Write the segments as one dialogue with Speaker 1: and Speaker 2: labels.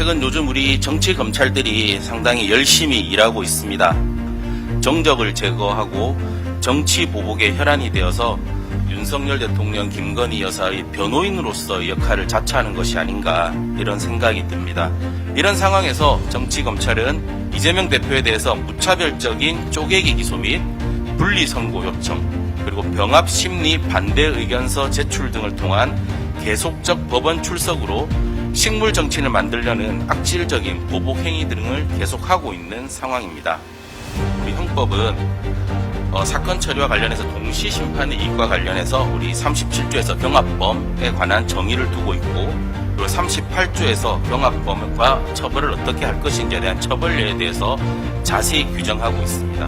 Speaker 1: 최근 요즘 우리 정치 검찰들이 상당히 열심히 일하고 있습니다. 정적을 제거하고 정치 보복의 혈안이 되어서 윤석열 대통령, 김건희 여사의 변호인으로서의 역할을 자처하는 것이 아닌가 이런 생각이 듭니다. 이런 상황에서 정치 검찰은 이재명 대표에 대해서 무차별적인 쪼개기 기소 및 분리선고 요청, 그리고 병합 심리 반대 의견서 제출 등을 통한 계속적 법원 출석으로 식물 정치를 만들려는 악질적인 보복 행위 등을 계속하고 있는 상황입니다. 우리 형법은 사건 처리와 관련해서 동시 심판의 이익과 관련해서 우리 37조에서 경합범에 관한 정의를 두고 있고, 그리고 38조에서 경합범과 처벌을 어떻게 할 것인지에 대한 처벌례에 대해서 자세히 규정하고 있습니다.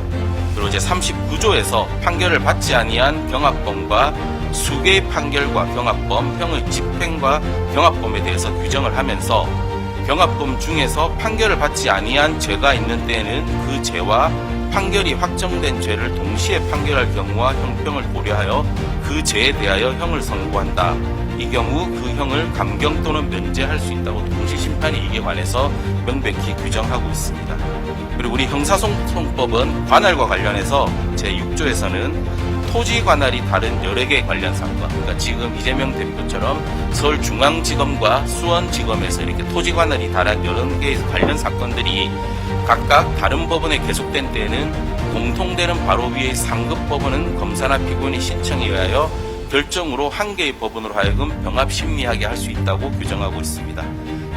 Speaker 1: 그리고 이제 39조에서 판결을 받지 아니한 경합범과 수개의 판결과 경합범, 형의 집행과 경합범에 대해서 규정을 하면서 경합범 중에서 판결을 받지 아니한 죄가 있는 때에는 그 죄와 판결이 확정된 죄를 동시에 판결할 경우와 형평을 고려하여 그 죄에 대하여 형을 선고한다. 이 경우 그 형을 감경 또는 면제할 수 있다고 동시심판의 이익에 관해서 명백히 규정하고 있습니다. 그리고 우리 형사소송법은 관할과 관련해서 제6조에서는 토지 관할이 다른 여러 개 관련 사건, 그러니까 지금 이재명 대표처럼 서울중앙지검과 수원지검에서 이렇게 토지 관할이 다른 여러 개의 관련 사건들이 각각 다른 법원에 계속된 때에는 공통되는 바로 위의 상급 법원은 검사나 피고인의 신청에 의하여 결정으로 한 개의 법원으로 하여금 병합 심리하게 할 수 있다고 규정하고 있습니다.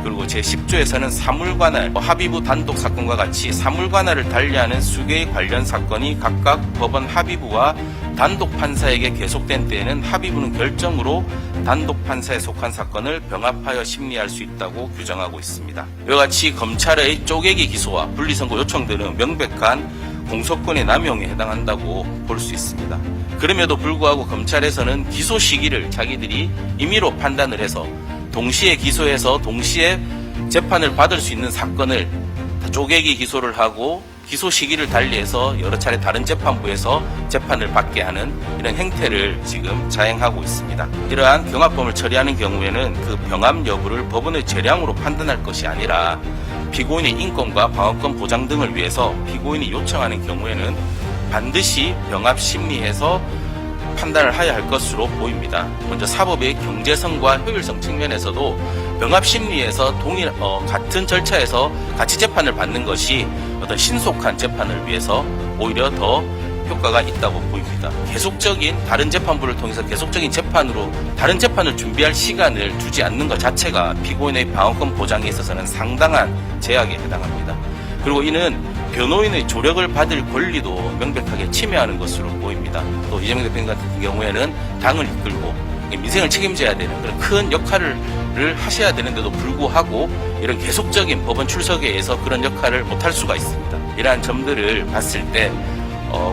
Speaker 1: 그리고 제10조에서는 사물관할, 합의부 단독 사건과 같이 사물관할을 달리하는 수개의 관련 사건이 각각 법원 합의부와 단독 판사에게 계속된 때에는 합의부는 결정으로 단독 판사에 속한 사건을 병합하여 심리할 수 있다고 규정하고 있습니다. 이와 같이 검찰의 쪼개기 기소와 분리선고 요청들은 명백한 공소권의 남용에 해당한다고 볼 수 있습니다. 그럼에도 불구하고 검찰에서는 기소 시기를 자기들이 임의로 판단을 해서 동시에 기소해서 동시에 재판을 받을 수 있는 사건을 쪼개기 기소를 하고 기소 시기를 달리해서 여러 차례 다른 재판부에서 재판을 받게 하는 이런 행태를 지금 자행하고 있습니다. 이러한 경합범을 처리하는 경우에는 그 병합 여부를 법원의 재량으로 판단할 것이 아니라 피고인의 인권과 방어권 보장 등을 위해서 피고인이 요청하는 경우에는 반드시 병합 심리해서 판단을 해야 할 것으로 보입니다. 먼저 사법의 경제성과 효율성 측면에서도 병합 심리에서 같은 절차에서 같이 재판을 받는 것이 어떤 신속한 재판을 위해서 오히려 더 효과가 있다고 보입니다. 계속적인 다른 재판부를 통해서 계속적인 재판으로 다른 재판을 준비할 시간을 두지 않는 것 자체가 피고인의 방어권 보장에 있어서는 상당한 제약에 해당합니다. 그리고 이는 변호인의 조력을 받을 권리도 명백하게 침해하는 것으로 보입니다. 또 이재명 대표님 같은 경우에는 당을 이끌고 민생을 책임져야 되는 그런 큰 역할을 하셔야 되는데도 불구하고 이런 계속적인 법원 출석에 의해서 그런 역할을 못할 수가 있습니다. 이러한 점들을 봤을 때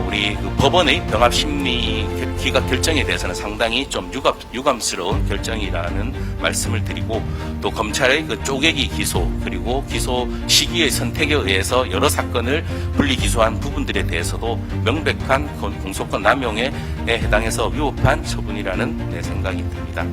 Speaker 1: 우리 그 법원의 병합 심리 기각 결정에 대해서는 상당히 좀 유감스러운 결정이라는 말씀을 드리고, 또 검찰의 그 쪼개기 기소 그리고 기소 시기의 선택에 의해서 여러 사건을 분리 기소한 부분들에 대해서도 명백한 공소권 남용에 해당해서 위법한 처분이라는 생각이 듭니다.